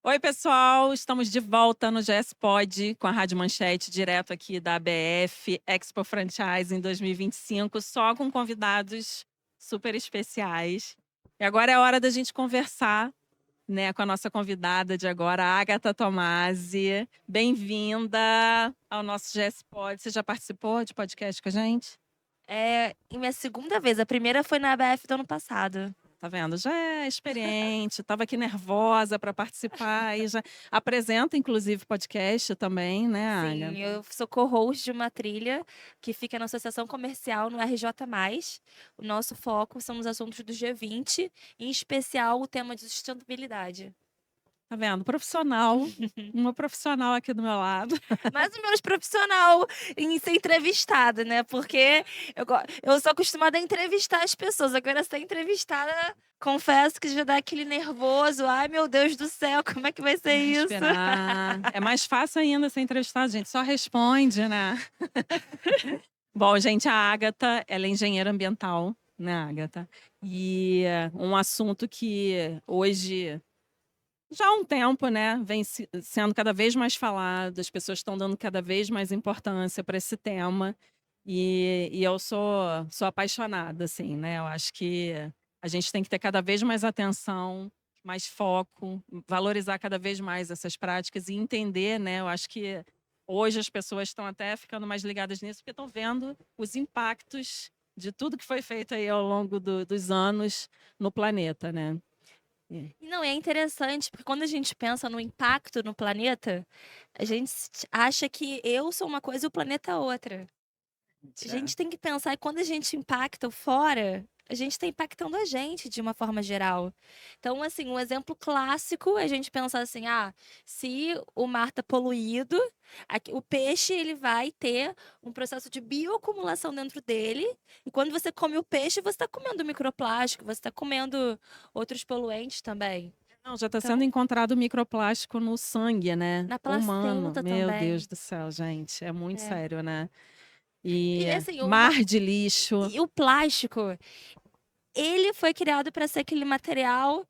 Oi, pessoal! Estamos de volta no GS Pod com a Rádio Manchete, direto aqui da ABF Expo Franchise em 2025, só com convidados super especiais. E agora é a hora da gente conversar, né, com a nossa convidada de agora, a Agatha Tomasi. Bem-vinda ao nosso GS Pod. Você já participou de podcast com a gente? Em minha segunda vez, a primeira foi na ABF do ano passado. Tá vendo? Já é experiente, estava aqui nervosa para participar e já apresenta, inclusive, podcast também, né, Aga? Sim, eu sou co-host de uma trilha que fica na Associação Comercial no RJ+. O nosso foco são os assuntos do G20, em especial o tema de sustentabilidade. Tá vendo? Profissional, uma profissional aqui do meu lado. Mais ou menos profissional em ser entrevistada, né? Porque eu sou acostumada a entrevistar as pessoas. Agora, ser entrevistada, confesso que já dá aquele nervoso. Ai, meu Deus do céu, como é que vai ser isso? Respirar. É mais fácil ainda ser entrevistada, gente. Só responde, né? Bom, gente, a Agatha, ela é engenheira ambiental, né, Agatha? E um assunto que hoje, já há um tempo, né, vem sendo cada vez mais falado, as pessoas estão dando cada vez mais importância para esse tema. E eu sou apaixonada, assim, né? Eu acho que a gente tem que ter cada vez mais atenção, mais foco, valorizar cada vez mais essas práticas e entender, né? Eu acho que hoje as pessoas estão até ficando mais ligadas nisso, porque estão vendo os impactos de tudo que foi feito aí ao longo dos anos no planeta, né? E não, é interessante, porque quando a gente pensa no impacto no planeta, a gente acha que eu sou uma coisa e o planeta é outra. A É. gente tem que pensar que quando a gente impacta o fora, a gente está impactando a gente de uma forma geral. Então, assim, um exemplo clássico é a gente pensar assim: ah, se o mar está poluído, o peixe ele vai ter um processo de bioacumulação dentro dele. E quando você come o peixe, você está comendo microplástico, você está comendo outros poluentes também. Não, já está sendo Então, encontrado microplástico no sangue, né? na Humano. placenta Meu Deus também. do céu, gente. É muito É. sério, né? E E assim, mar de lixo. e o plástico, ele foi criado para ser aquele material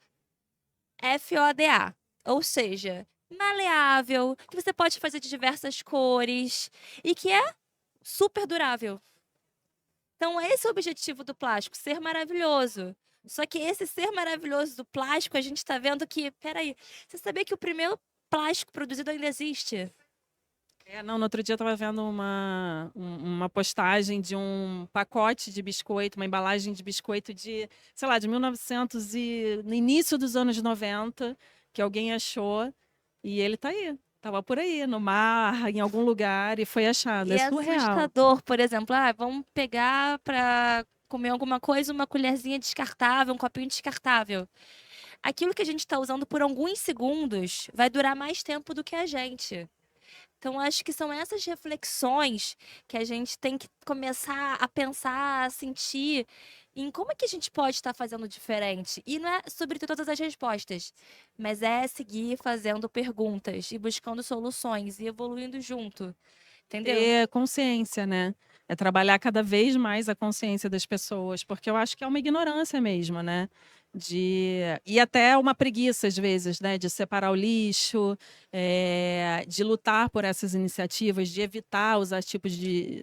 FODA, ou seja, maleável, que você pode fazer de diversas cores e que é super durável. Então, esse é o objetivo do plástico, ser maravilhoso. Só que esse ser maravilhoso do plástico, a gente está vendo que, peraí, você sabia que o primeiro plástico produzido ainda existe? Não, no outro dia eu estava vendo uma postagem de um pacote de biscoito, uma embalagem de biscoito de, sei lá, de 1900 e no início dos anos 90, que alguém achou e ele tá aí. Tava por aí, no mar, em algum lugar e foi achado. E É é surreal. assustador, por exemplo, vamos pegar para comer alguma coisa uma colherzinha descartável, um copinho descartável. Aquilo que a gente está usando por alguns segundos vai durar mais tempo do que a gente. Então, acho que são essas reflexões que a gente tem que começar a pensar, a sentir em como é que a gente pode estar fazendo diferente. E não é sobre ter todas as respostas, mas é seguir fazendo perguntas e buscando soluções e evoluindo junto. Entendeu? Ter consciência, né? É trabalhar cada vez mais a consciência das pessoas, porque eu acho que é uma ignorância mesmo, né? E até uma preguiça, às vezes, né? De separar o lixo, de lutar por essas iniciativas, de evitar usar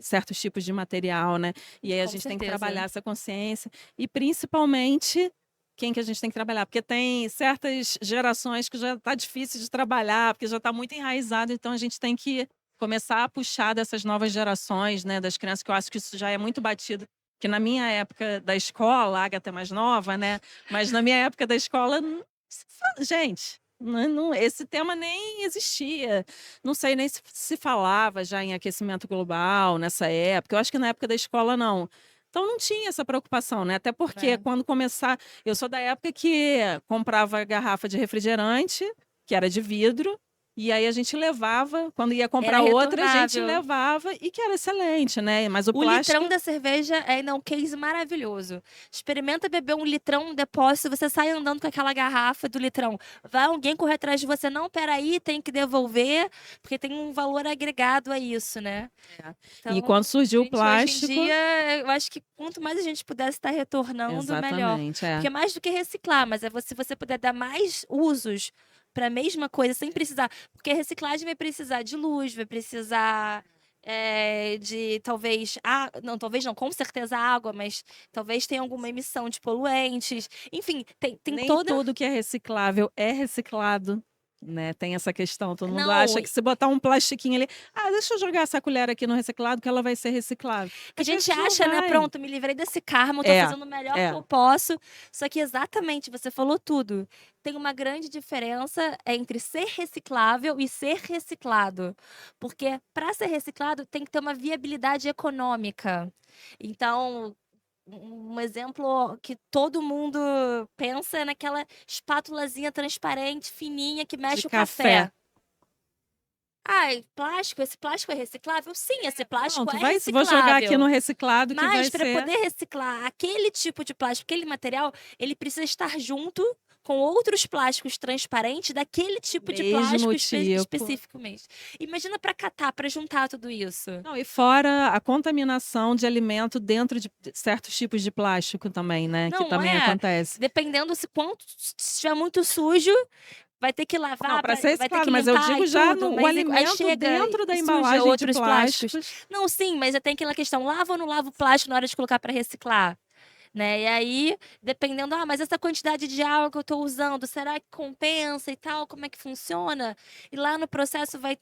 certos tipos de material, né? E aí a Com gente tem que certeza. trabalhar essa consciência e principalmente quem que a gente tem que trabalhar, porque tem certas gerações que já está difícil de trabalhar, porque já está muito enraizado, então a gente tem que começar a puxar dessas novas gerações, né, das crianças, que eu acho que isso já é muito batido. Que na minha época da escola, a Agatha é mais nova, né? Mas na minha época da escola, gente, esse tema nem existia. Não sei nem se falava já em aquecimento global nessa época. Eu acho que na época da escola não. Então não tinha essa preocupação, né? Até porque É. quando começar. Eu sou da época que comprava garrafa de refrigerante, que era de vidro, e aí a gente levava, quando ia Era comprar outra, a gente retornável. levava, e que era excelente, né? Mas o O litrão plástico. da cerveja é ainda um case maravilhoso. Experimenta beber um litrão, um depósito, você sai andando com aquela garrafa do litrão. Vai alguém correr atrás de você, não, peraí, tem que devolver, porque tem um valor agregado a isso, né? É. E Então, quando surgiu o gente, hoje em plástico. dia, eu acho que quanto mais a gente pudesse estar retornando, melhor. Exatamente, é. Porque é mais do que reciclar, mas se você puder dar mais usos para a mesma coisa sem precisar. Porque a reciclagem vai precisar de luz, vai precisar de talvez. Não, talvez não, com certeza água, mas talvez tenha alguma emissão de poluentes. Enfim, tem Nem toda. tudo que é reciclável é reciclado, né? Tem essa questão. Todo mundo Não, acha que se botar um plastiquinho ali, deixa eu jogar essa colher aqui no reciclado que ela vai ser reciclável. a Às vezes gente não acha, né? vai. Pronto, me livrei desse karma, tô É, fazendo o melhor que é. eu posso. Só que exatamente, você falou tudo. Tem uma grande diferença entre ser reciclável e ser reciclado. Porque para ser reciclado tem que ter uma viabilidade econômica. Então, um exemplo que todo mundo pensa é naquela espátulazinha transparente, fininha, que De mexe o café. café. Plástico, esse plástico é reciclável? Sim, esse plástico Pronto, é vou jogar aqui no reciclável. reciclado que vai Mas para ser poder reciclar aquele tipo de plástico, aquele material, ele precisa estar junto com outros plásticos transparentes daquele o tipo de mesmo plástico tipo. especificamente. Imagina para catar, para juntar tudo isso. Não, e fora a contaminação de alimento dentro de certos tipos de plástico também, né? Que Não também é? acontece. Dependendo se estiver muito sujo, vai ter que Não, lavar, para ser vai ter que reciclado, mas eu limpar digo e já tudo, no, o mas aí alimento chega dentro da e suja embalagem de outros plásticos. plásticos. Não, sim, mas já tem aquela questão, lava ou não lava o plástico na hora de colocar para reciclar? Né? E aí, dependendo, mas essa quantidade de água que eu estou usando, será que compensa e tal? Como é que funciona? E lá no processo vai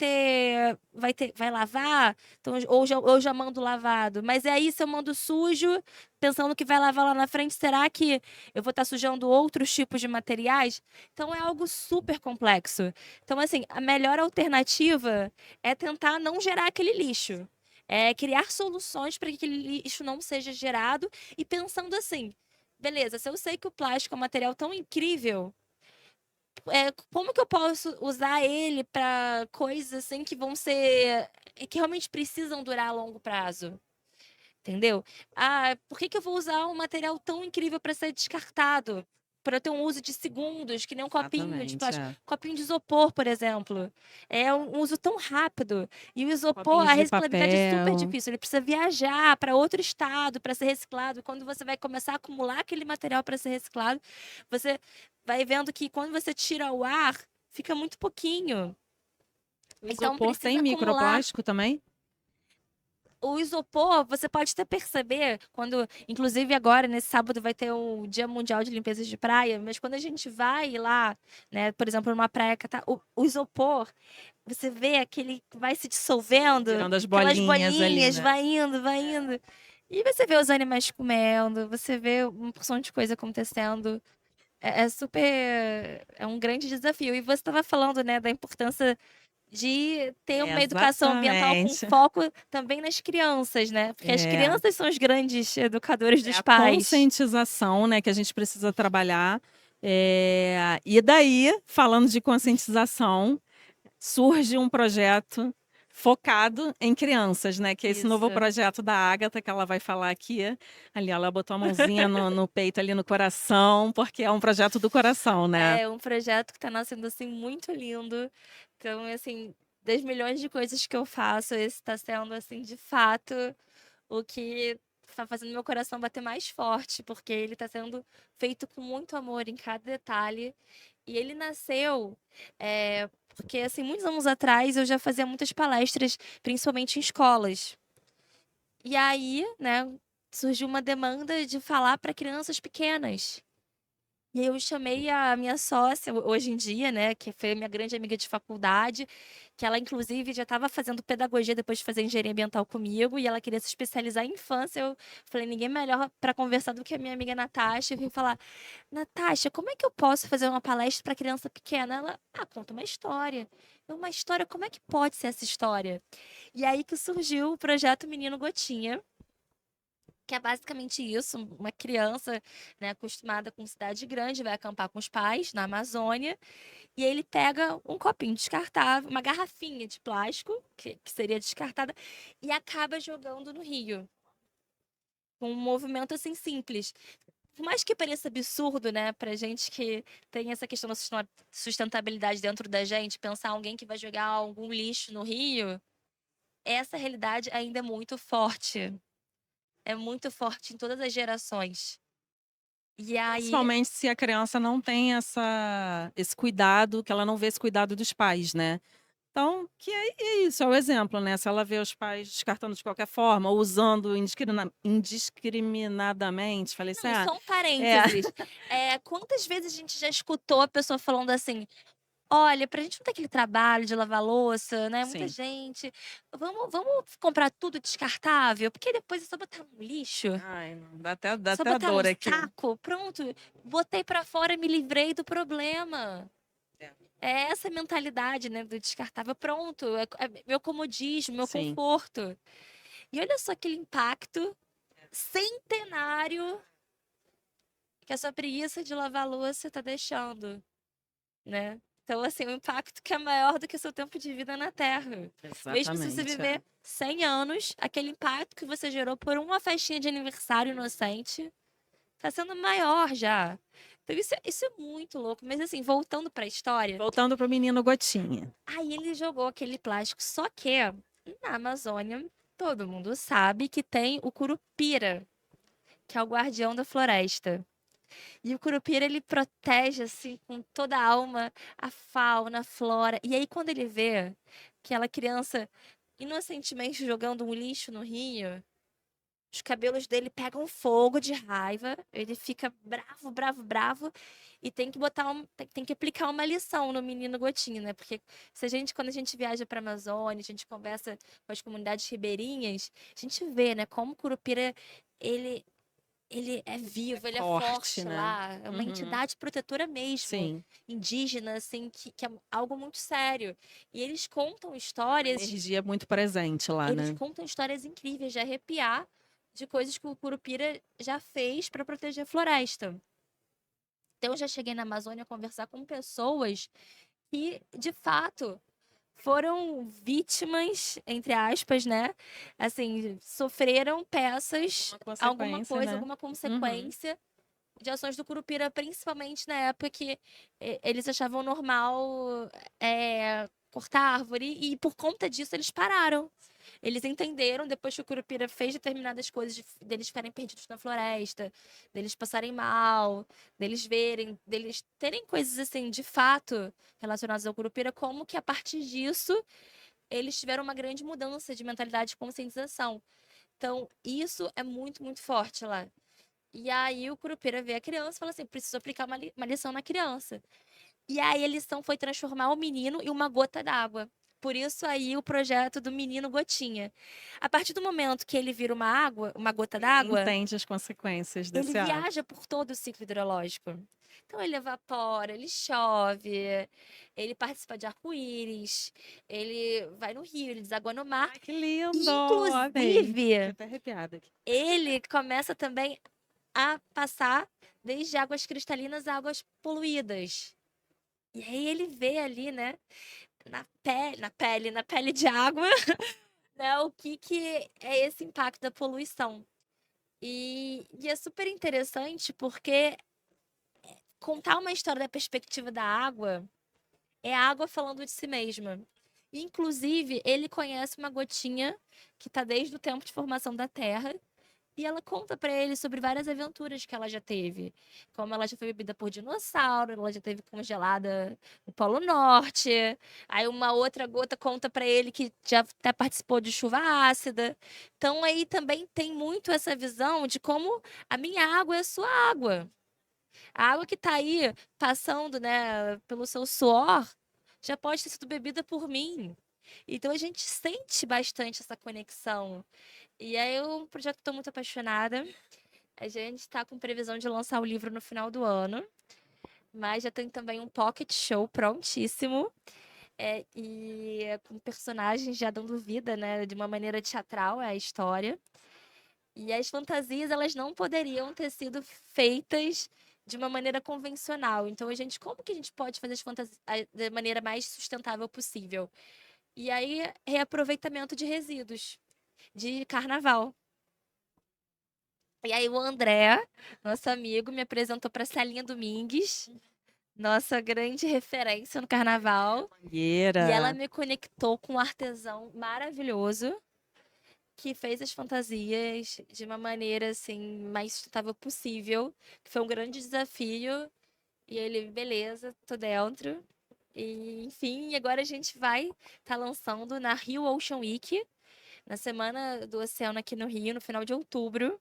lavar, então, ou já mando lavado. Mas aí, se eu mando sujo, pensando que vai lavar lá na frente, será que eu vou estar sujando outros tipos de materiais? Então, é algo super complexo. Então, assim, a melhor alternativa é tentar não gerar aquele lixo. É criar soluções para que aquele lixo não seja gerado e pensando assim, beleza, se eu sei que o plástico é um material tão incrível, como que eu posso usar ele para coisas assim que vão ser, que realmente precisam durar a longo prazo? Entendeu? Por que que eu vou usar um material tão incrível para ser descartado? Para ter um uso de segundos, que nem um copinho de Exatamente, plástico. é. Copinho de isopor, por exemplo. É um uso tão rápido. E o isopor, Copinhos a de reciclabilidade é super papel. difícil. Ele precisa viajar para outro estado para ser reciclado. Quando você vai começar a acumular aquele material para ser reciclado, você vai vendo que quando você tira o ar, fica muito pouquinho. O Então isopor tem precisa acumular. microplástico também? O isopor, você pode até perceber, quando, inclusive agora, nesse sábado, vai ter o Dia Mundial de Limpeza de Praia, mas quando a gente vai lá, né, por exemplo, numa praia, o isopor, você vê aquele que vai se dissolvendo, Virando as aquelas bolinhas ali, bolinhas, né? vai indo, vai indo. E você vê os animais comendo, você vê uma porção de coisa acontecendo. É super. É um grande desafio. E você estava falando, né, da importância de ter uma educação ambiental com Exatamente. foco também nas crianças, né? Porque as É, crianças são os grandes educadores é dos a pais. conscientização, né, que a gente precisa trabalhar. E daí, falando de conscientização, surge um projeto focado em crianças, né? Que é esse novo Isso. projeto da Ágata, que ela vai falar aqui. Ali, ela botou a mãozinha no peito, ali no coração, porque é um projeto do coração, né? É um projeto que está nascendo assim muito lindo. Então, assim, das milhões de coisas que eu faço, esse está sendo assim, de fato, o que está fazendo meu coração bater mais forte, porque ele está sendo feito com muito amor em cada detalhe. E ele nasceu porque, assim, muitos anos atrás eu já fazia muitas palestras, principalmente em escolas. E aí, né, surgiu uma demanda de falar para crianças pequenas. E aí eu chamei a minha sócia, hoje em dia, né, que foi minha grande amiga de faculdade, que ela inclusive já estava fazendo pedagogia depois de fazer engenharia ambiental comigo, e ela queria se especializar em infância. Eu falei, ninguém melhor para conversar do que a minha amiga Natasha. Eu vim falar, Natasha, como é que eu posso fazer uma palestra para criança pequena? Ela, conta uma história. Uma história, como é que pode ser essa história? E aí que surgiu o projeto Menino Gotinha, que é basicamente isso, uma criança, né, acostumada com cidade grande, vai acampar com os pais na Amazônia, e ele pega um copinho descartável, uma garrafinha de plástico, que seria descartada, e acaba jogando no rio. Com um movimento assim simples. Por mais que pareça absurdo, né, pra gente que tem essa questão da sustentabilidade dentro da gente, pensar alguém que vai jogar algum lixo no rio, essa realidade ainda é muito forte. É muito forte em todas as gerações. E aí Principalmente se a criança não tem esse cuidado, que ela não vê esse cuidado dos pais, né. Então, que é isso, é o exemplo, né, se ela vê os pais descartando de qualquer forma ou usando indiscriminadamente, falei assim: não, "Ah, só um é". parênteses, quantas vezes a gente já escutou a pessoa falando assim: "Olha, pra gente não ter aquele trabalho de lavar louça, né, muita Sim. gente, vamos comprar tudo descartável, porque depois é só botar no lixo, Ai, não, dá só até botar no dor aqui. saco, pronto, botei pra fora, me livrei do problema". É. É essa mentalidade, né, do descartável, pronto, é meu comodismo, meu Sim. conforto. E olha só aquele impacto centenário que essa preguiça de lavar louça tá deixando, né. Então, assim, o impacto que é maior do que o seu tempo de vida na Terra. Mesmo se você Exatamente, é. viver 100 anos, aquele impacto que você gerou por uma festinha de aniversário inocente, tá sendo maior já. Então isso é muito louco, mas assim, voltando pra história, Voltando para o menino Gotinha. aí ele jogou aquele plástico, só que na Amazônia, todo mundo sabe que tem o Curupira, que é o guardião da floresta. E o Curupira, ele protege, assim, com toda a alma, a fauna, a flora. E aí, quando ele vê aquela criança inocentemente jogando um lixo no rio, os cabelos dele pegam fogo de raiva, ele fica bravo, bravo, bravo, e tem que tem que aplicar uma lição no menino Gotinho, né? Porque se a gente, quando a gente viaja para a Amazônia, a gente conversa com as comunidades ribeirinhas, a gente vê, né, como o Curupira, ele ele é É vivo, ele é forte, forte né. lá, é uma Uhum. entidade protetora mesmo, Sim, indígena, assim, que é algo muito sério. E a energia é muito presente lá, eles né. contam histórias incríveis de arrepiar, de coisas que o Curupira já fez para proteger a floresta. Então eu já cheguei na Amazônia a conversar com pessoas que, de fato, foram vítimas, entre aspas, né, assim, sofreram peças, Uma consequência, né. alguma Uhum. consequência de ações do Curupira, principalmente na época que eles achavam normal, cortar árvore e por conta disso eles pararam. Eles entenderam depois que o Curupira fez determinadas coisas deles ficarem perdidos na floresta, deles passarem mal, deles verem, deles terem coisas assim, de fato, relacionadas ao Curupira, como que a partir disso eles tiveram uma grande mudança de mentalidade e conscientização. Então, isso é muito, muito forte lá. E aí o Curupira vê a criança e fala assim: preciso aplicar uma lição na criança. E aí a lição foi transformar o menino em uma gota d'água. Por isso aí o projeto do menino Gotinha. A partir do momento que ele vira uma gota Ele d'água, entende as consequências ele desse viaja ato. por todo o ciclo hidrológico. Então ele evapora, ele chove, ele participa de arco-íris, ele vai no rio, ele deságua no mar. Ai, que lindo! Amei. Fiquei Inclusive, até arrepiada aqui. ele começa também a passar desde águas cristalinas a águas poluídas. E aí ele vê ali, né, na pele de água, né, o que é esse impacto da poluição. E é super interessante porque contar uma história da perspectiva da água é a água falando de si mesma. Inclusive, ele conhece uma gotinha que está desde o tempo de formação da Terra. E ela conta pra ele sobre várias aventuras que ela já teve. Como ela já foi bebida por dinossauro, ela já teve congelada no Polo Norte. Aí uma outra gota conta pra ele que já até participou de chuva ácida. Então aí também tem muito essa visão de como a minha água é a sua água. A água que tá aí passando, né, pelo seu suor, já pode ter sido bebida por mim. Então a gente sente bastante essa conexão. E aí é um projeto que estou muito apaixonada. A gente está com previsão de lançar o livro no final do ano, mas já tem também um pocket show prontíssimo. Com personagens já dando vida, né, de uma maneira teatral é a história. E as fantasias, elas não poderiam ter sido feitas de uma maneira convencional. Então, como que a gente pode fazer as fantasias da maneira mais sustentável possível? E aí, reaproveitamento de resíduos de carnaval. E aí o André, nosso amigo, me apresentou para Celinha Domingues, nossa grande referência no carnaval. E ela Mangueira. me conectou com um artesão maravilhoso. que fez as fantasias de uma maneira, assim, mais sustentável possível, que foi um grande desafio. E ele: "Beleza, tô dentro". E, enfim, agora a gente vai estar lançando na Rio Ocean Week, na Semana do Oceano aqui no Rio, no final de outubro.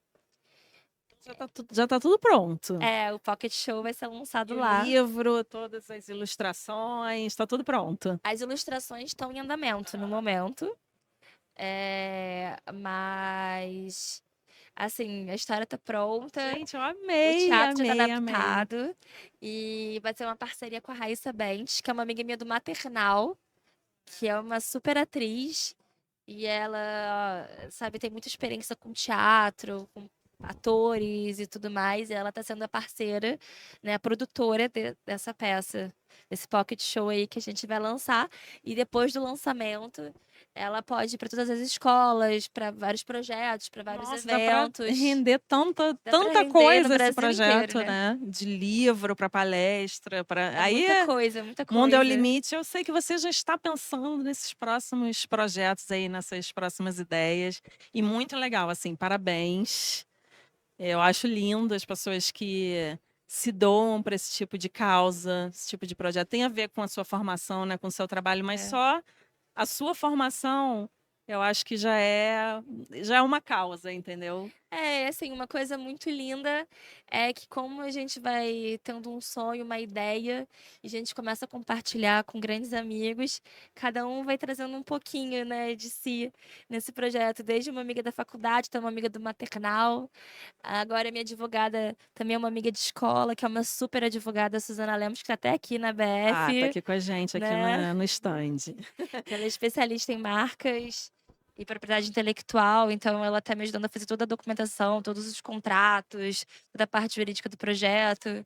Já tá tudo pronto. É, o Pocket Show vai ser E lançado o lá. livro, todas as ilustrações, tá tudo pronto. As ilustrações estão em andamento no momento. Mas, assim, a história tá pronta, Gente, eu o amei, teatro já tá amei, amei. adaptado e vai ser uma parceria com a Raíssa Bentes, que é uma amiga minha do maternal, que é uma super atriz e ela, sabe, tem muita experiência com teatro, com atores e tudo mais, e ela tá sendo a parceira, né, a produtora dessa peça, desse pocket show aí que a gente vai lançar. E depois do lançamento, ela pode ir para todas as escolas, para vários projetos, para vários Nossa, dá para eventos. render tanta, Dá para tanta render no coisa esse Brasil inteiro, projeto, né? né? De livro para palestra, É para aí muita coisa, muita mundo é o coisa. limite. Eu sei que você já está pensando nesses próximos projetos aí, nessas próximas ideias. E muito legal, assim, parabéns. Eu acho lindo as pessoas que se doam para esse tipo de causa, esse tipo de projeto. Tem a ver com a sua formação, né, com o seu trabalho, mas É. só a sua formação, eu acho que já é uma causa, entendeu? É, assim, uma coisa muito linda é que como a gente vai tendo um sonho, uma ideia, e a gente começa a compartilhar com grandes amigos, cada um vai trazendo um pouquinho, né, de si nesse projeto. Desde uma amiga da faculdade, até uma amiga do maternal. Agora minha advogada também é uma amiga de escola, que é uma super advogada, a Suzana Lemos, que tá até aqui na Ah, tá BF, aqui com a gente, aqui né? no stand. Que ela é especialista em marcas e propriedade intelectual, então ela tá me ajudando a fazer toda a documentação, todos os contratos, toda a parte jurídica do projeto.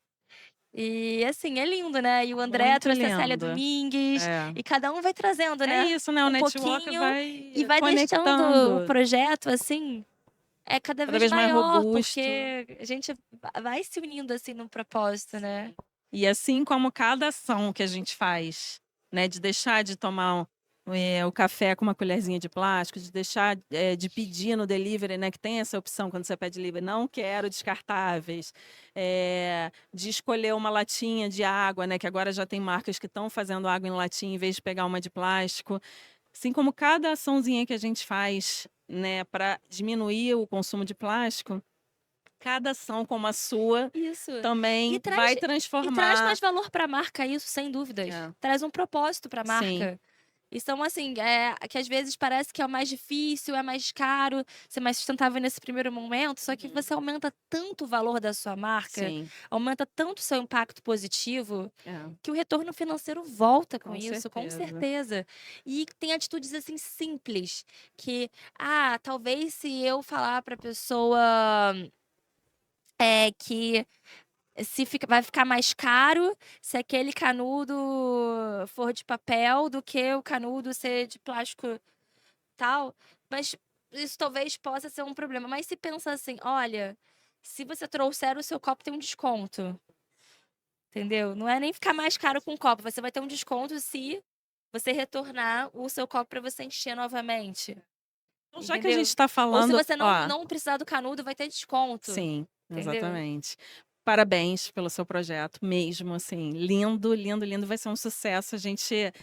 E assim, é lindo, né? E o André Muito trouxe a Célia lindo. Domingues, É. e cada um vai trazendo, É né? isso, né? O Um network pouquinho e vai vai deixando o conectando, projeto assim, é cada cada vez vez mais maior, robusto. porque a gente vai se unindo assim num propósito, né? Sim. E assim como cada ação que a gente faz, né, de deixar de tomar o café com uma colherzinha de plástico, de deixar de pedir no delivery, né, que tem essa opção quando você pede delivery, não quero descartáveis, de escolher uma latinha de água, né, que agora já tem marcas que estão fazendo água em latinha em vez de pegar uma de plástico. Assim como cada açãozinha que a gente faz, né, para diminuir o consumo de plástico, cada ação como a sua Isso. E também traz vai e traz mais transformar. valor para a marca isso, sem dúvidas. É, Traz um propósito para a sim, marca. E são assim, que às vezes parece que é o mais difícil, é mais caro, ser mais sustentável nesse primeiro momento, só que uhum, você aumenta tanto o valor da sua marca, sim, aumenta tanto o seu impacto positivo, é, que o retorno financeiro volta com com isso, com certeza. certeza. E tem atitudes assim simples, que, talvez se eu falar para a pessoa que vai ficar mais caro se aquele canudo for de papel do que o canudo ser de plástico tal, mas isso talvez possa ser um problema. Mas se pensa assim, olha, se você trouxer o seu copo tem um desconto, entendeu? Não é nem ficar mais caro com o copo, você vai ter um desconto se você retornar o seu copo para você encher novamente, Então, já que a gente entendeu? está Ou se falando, você ó, não precisar do canudo, vai ter desconto, sim, entendeu? exatamente. Parabéns pelo seu projeto, mesmo assim, lindo, lindo, lindo, vai ser um sucesso. A gente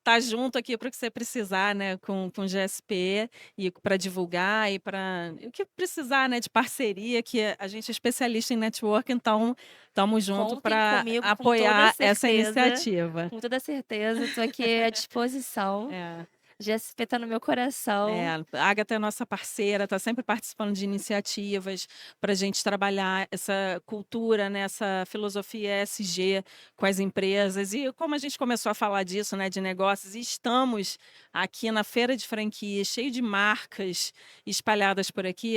tá junto aqui para o que você precisar, né, com o GSP e para divulgar e para o que precisar, né, de parceria, que a gente é especialista em network, então estamos junto Contem para comigo apoiar essa iniciativa. com toda certeza, estou aqui à disposição. É. GSP tá no meu coração. A Agatha é nossa parceira, está sempre participando de iniciativas para a gente trabalhar essa cultura, né, essa filosofia ESG com as empresas. E como a gente começou a falar disso, né, de negócios, e estamos aqui na feira de franquias, cheio de marcas espalhadas por aqui.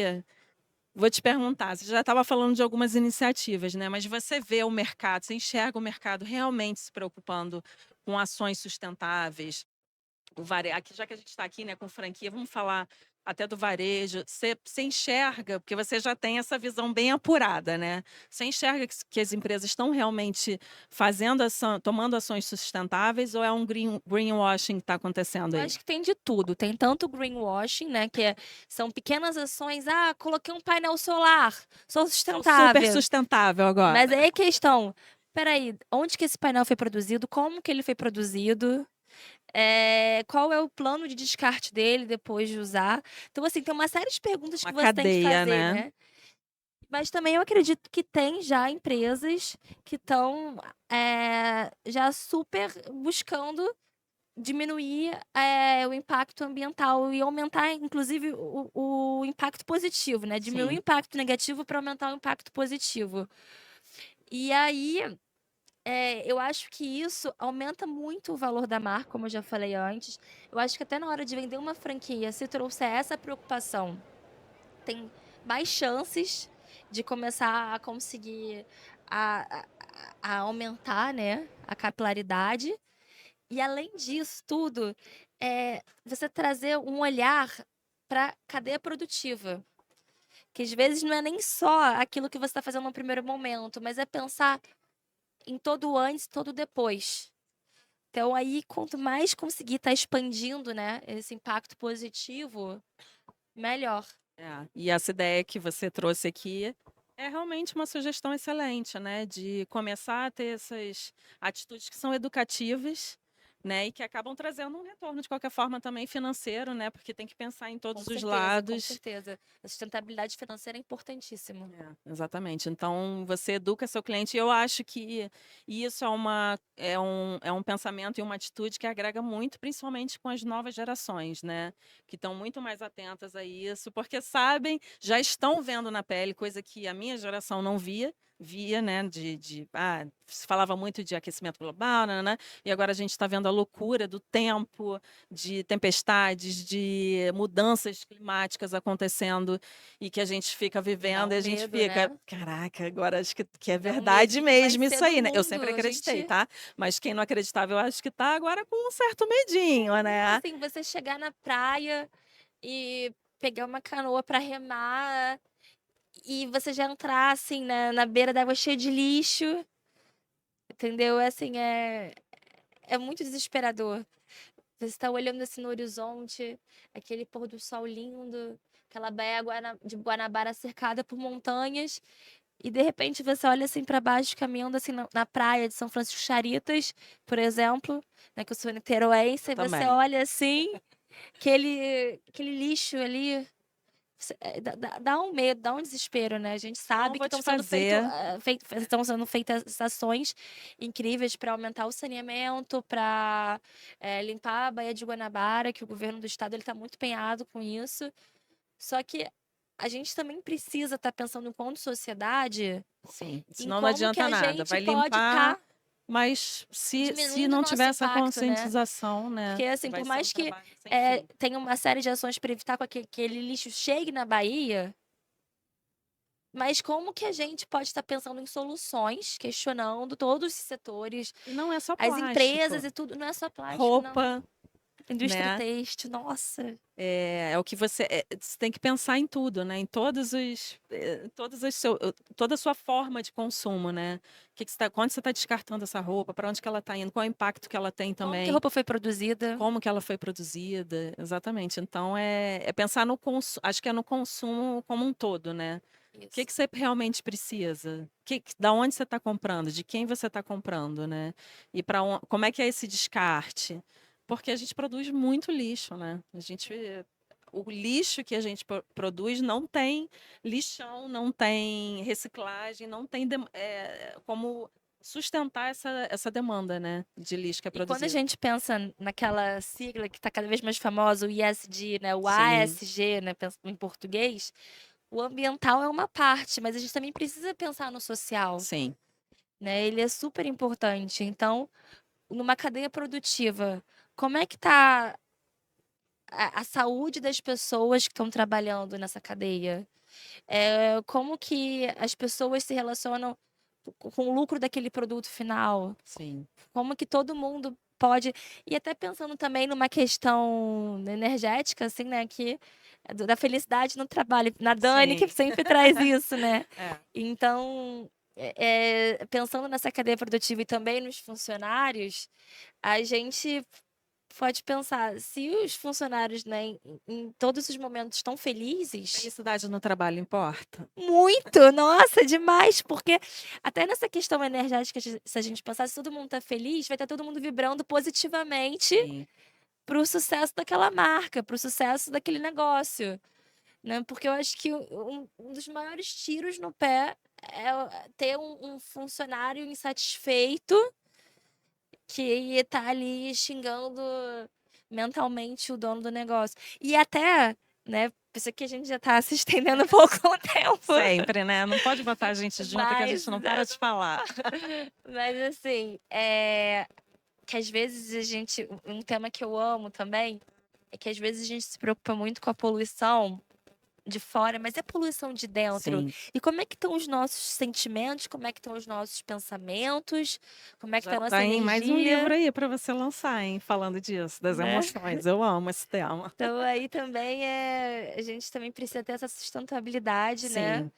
Vou te perguntar, você já estava falando de algumas iniciativas, né? Mas você vê o mercado, você enxerga o mercado realmente se preocupando com ações sustentáveis? Aqui, já que a gente está aqui, né, com franquia, vamos falar até do varejo, você enxerga, porque você já tem essa visão bem apurada, né? Você enxerga que as empresas estão realmente fazendo ação, tomando ações sustentáveis ou é um greenwashing que está acontecendo Eu aí? acho que tem de tudo. Tem tanto greenwashing, né, são pequenas ações. Ah, coloquei um painel solar, sou Sou super sustentável. sustentável agora. Mas aí a questão, peraí, onde que esse painel foi produzido? Como que ele foi produzido? Qual é o plano de descarte dele depois de usar? Então, assim, tem uma série de perguntas Uma que você tem que cadeia, fazer, né? né? Mas também eu acredito que tem já empresas que estão já super buscando diminuir o impacto ambiental e aumentar, inclusive, o impacto positivo, né? Diminuir o Sim. impacto negativo para aumentar o impacto positivo. E aí, eu acho que isso aumenta muito o valor da marca, como eu já falei antes. Eu acho que até na hora de vender uma franquia, se trouxer essa preocupação, tem mais chances de começar a conseguir a, a, a aumentar, né, a capilaridade. E além disso tudo, você trazer um olhar para a cadeia produtiva. Que às vezes não é nem só aquilo que você está fazendo no primeiro momento, mas é pensar em todo o antes e todo o depois. Então, aí, quanto mais conseguir estar expandindo, né, esse impacto positivo, melhor. E essa ideia que você trouxe aqui é realmente uma sugestão excelente, né? De começar a ter essas atitudes que são educativas, né? E que acabam trazendo um retorno de qualquer forma também financeiro, né? Porque tem que pensar em Com todos os certeza, com lados. certeza. A sustentabilidade financeira é importantíssimo. Exatamente. Então, você educa seu cliente. E eu acho que isso é um pensamento e uma atitude que agrega muito, principalmente com as novas gerações, né? Que estão muito mais atentas a isso, porque sabem, já estão vendo na pele, coisa que a minha geração não via, né? Se falava muito de aquecimento global, né? E agora a gente está vendo a loucura do tempo, de tempestades, de mudanças climáticas acontecendo e que a gente fica Dá vivendo e um a gente medo, fica, né? caraca, agora acho que é Dá um medo verdade de que vai mesmo ser isso do aí, né? Eu mundo. sempre A acreditei, gente, tá? Mas quem não acreditava, eu acho que tá agora com um certo medinho, não, né? assim, você chegar na praia e pegar uma canoa para remar e você já entrar, assim, na beira da água cheia de lixo, entendeu? Assim, é muito desesperador. Você está olhando assim no horizonte, aquele pôr do sol lindo, aquela baía de Guanabara cercada por montanhas, e de repente você olha assim para baixo, caminhando assim na praia de São Francisco Charitas, por exemplo, né, que eu sou niteroense, e você Também. olha assim, aquele lixo ali. Dá um medo, dá um desespero, né? A gente Então, sabe que vou te estão sendo feito, fazer. estão sendo feitas ações incríveis para aumentar o saneamento, para limpar a Baía de Guanabara, que o governo do estado ele está muito empenhado com isso. Só que a gente também precisa estar pensando enquanto sociedade Sim, em senão não como que adianta a nada. gente Vai pode limpar, estar mas se diminuindo o não tiver nosso essa impacto, né? conscientização, né? Porque, assim, Vai por ser um mais que trabalho sem fim. tenha uma série de ações para evitar que aquele lixo chegue na Bahia. Mas como que a gente pode estar pensando em soluções, questionando todos os setores, E não é só as empresas plástico, e tudo, não é só plástico, não. roupa, Indústria né? têxtil, nossa. É o que você tem que pensar em tudo, né? Em toda a sua forma de consumo, né? Quando você está descartando essa roupa, para onde que ela está indo, qual é o impacto que ela tem Como que a também, roupa foi produzida? como que ela foi produzida, exatamente. Então é pensar no consumo, acho que é no consumo como um todo, né? O que Isso. que você realmente precisa? Da onde você está comprando? De quem você está comprando, né? E como é que é esse descarte? Porque a gente produz muito lixo, né? O lixo que a gente produz não tem lixão, não tem reciclagem, não tem como sustentar essa demanda, né, de lixo que é E quando a produzido. gente pensa naquela sigla que está cada vez mais famosa, o ISD, né, o Sim, ASG, né, em português, o ambiental é uma parte, mas a gente também precisa pensar no social, sim, né? Ele é super importante. Então, numa cadeia produtiva, como é que está a saúde das pessoas que estão trabalhando nessa cadeia? Como que as pessoas se relacionam com o lucro daquele produto final? sim. Como que todo mundo pode. E até pensando também numa questão energética, assim, né? Que da felicidade no trabalho. Na Dani, que Sim. sempre traz isso, né? É. Então, pensando nessa cadeia produtiva e também nos funcionários, a gente pode pensar, se os funcionários, né, em todos os momentos estão felizes, Felicidade no trabalho importa? muito, nossa, demais, porque até nessa questão energética, se a gente pensar, se todo mundo tá feliz, vai estar todo mundo vibrando positivamente Sim. para o sucesso daquela marca, para o sucesso daquele negócio, né? Porque eu acho que um dos maiores tiros no pé é ter um funcionário insatisfeito que tá ali xingando mentalmente o dono do negócio. E até, né, isso aqui a gente já tá se estendendo um pouco com o tempo. Sempre, né? Não pode botar a gente junto que a gente Mas, não para de falar. mas assim, que às vezes a gente. Um tema que eu amo também é que às vezes a gente se preocupa muito com a poluição de fora, mas é poluição de dentro. Sim. E como é que estão os nossos sentimentos? Como é que estão os nossos pensamentos? Como é que Já tá a nossa tem mais um livro energia, aí para você lançar, hein? Falando disso, das né? emoções. Eu amo esse tema. Então aí também a gente também precisa ter essa sustentabilidade, né? Sim,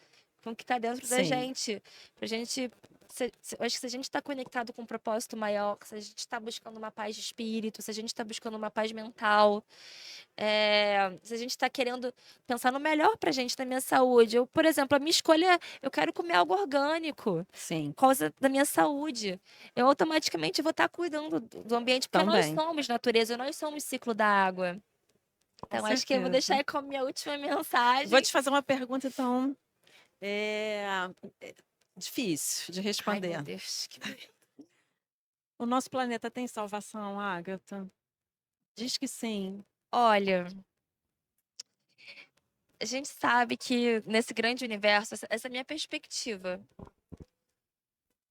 Com o que está dentro da sim. gente. Pra gente. Eu acho que se a gente está conectado com um propósito maior, se a gente está buscando uma paz de espírito, se a gente está buscando uma paz mental, se a gente está querendo pensar no melhor pra gente, na minha saúde. Eu, por exemplo, a minha escolha, eu quero comer algo orgânico, Sim, por causa da minha saúde. Eu automaticamente vou estar cuidando do ambiente, porque nós também. somos natureza, nós somos ciclo da água. Com Então, acho que eu vou deixar certeza. aí como minha última Vou mensagem. te fazer uma pergunta, então, é, é difícil de Ai, meu responder. Deus. O nosso planeta tem salvação, Agatha? Diz que sim. Olha, a gente sabe que nesse grande universo, essa é a minha perspectiva.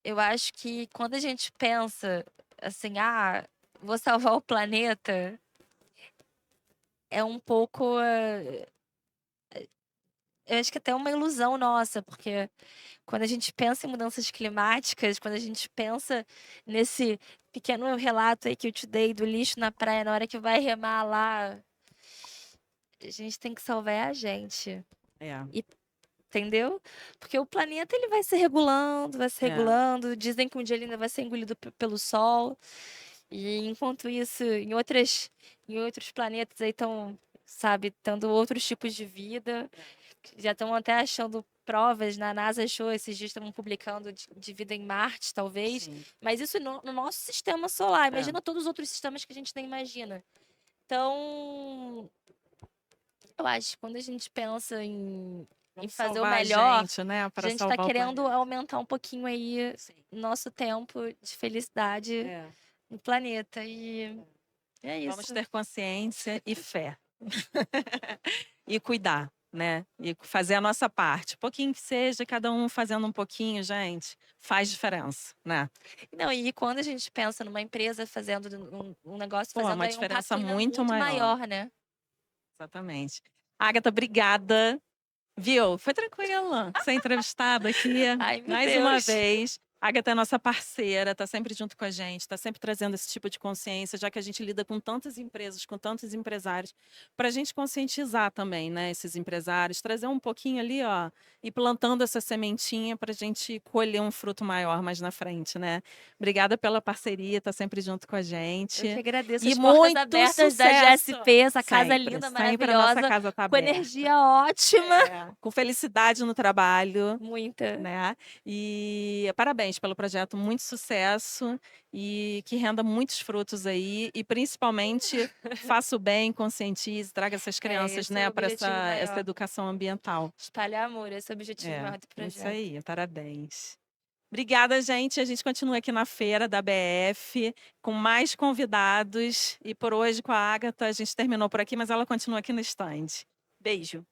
Eu acho que quando a gente pensa assim, vou salvar o planeta, é um pouco. Eu acho que até uma ilusão nossa, porque quando a gente pensa em mudanças climáticas, quando a gente pensa nesse pequeno relato aí que eu te dei do lixo na praia, na hora que vai remar lá, a gente tem que salvar a gente. É, Entendeu? Porque o planeta ele vai se regulando, vai se é. regulando. Dizem que um dia ele ainda vai ser engolido pelo Sol. E enquanto isso, em outros planetas aí estão, sabe, tendo outros tipos de vida. Já estão até achando provas, na NASA achou, esses dias estavam publicando de vida em Marte, talvez. Sim. Mas isso no nosso sistema solar. É. Imagina todos os outros sistemas que a gente nem imagina. Então, eu acho que quando a gente pensa em Vamos fazer o salvar a melhor, gente, né? a Para gente está salvar o querendo planeta. aumentar um pouquinho aí Sim. nosso tempo de felicidade É. no planeta. E é Vamos isso. ter consciência e fé. E cuidar, né? E fazer a nossa parte. Pouquinho que seja, cada um fazendo um pouquinho, gente, faz diferença, né? Não, e quando a gente pensa numa empresa fazendo um negócio, Pô, fazendo uma aí um impacto diferença ainda muito muito maior. maior, né? Exatamente. Agatha, obrigada. Viu? Foi tranquila ser entrevistada aqui Ai, meu mais uma Deus. vez. A Agatha é nossa parceira, tá sempre junto com a gente, tá sempre trazendo esse tipo de consciência, já que a gente lida com tantas empresas, com tantos empresários, para a gente conscientizar também, né, esses empresários, trazer um pouquinho ali, ó, e plantando essa sementinha para a gente colher um fruto maior mais na frente, né? Obrigada pela parceria, tá sempre junto com a Eu que gente. agradeço E as portas muito abertas da sucesso! GSP, essa casa Sempre, linda, sempre a nossa maravilhosa, casa tá com aberta. energia ótima. Com felicidade no trabalho, Muita. né? E parabéns pelo projeto, muito sucesso e que renda muitos frutos aí e principalmente faça o bem, conscientize, traga essas crianças, Esse é o né, para objetivo essa maior. educação ambiental. Espalhar amor, esse é o objetivo É, maior do isso projeto. aí, parabéns. Obrigada, gente. A gente continua aqui na feira da BF com mais convidados. E por hoje, com a Agatha, a gente terminou por aqui, mas ela continua aqui no stand. Beijo.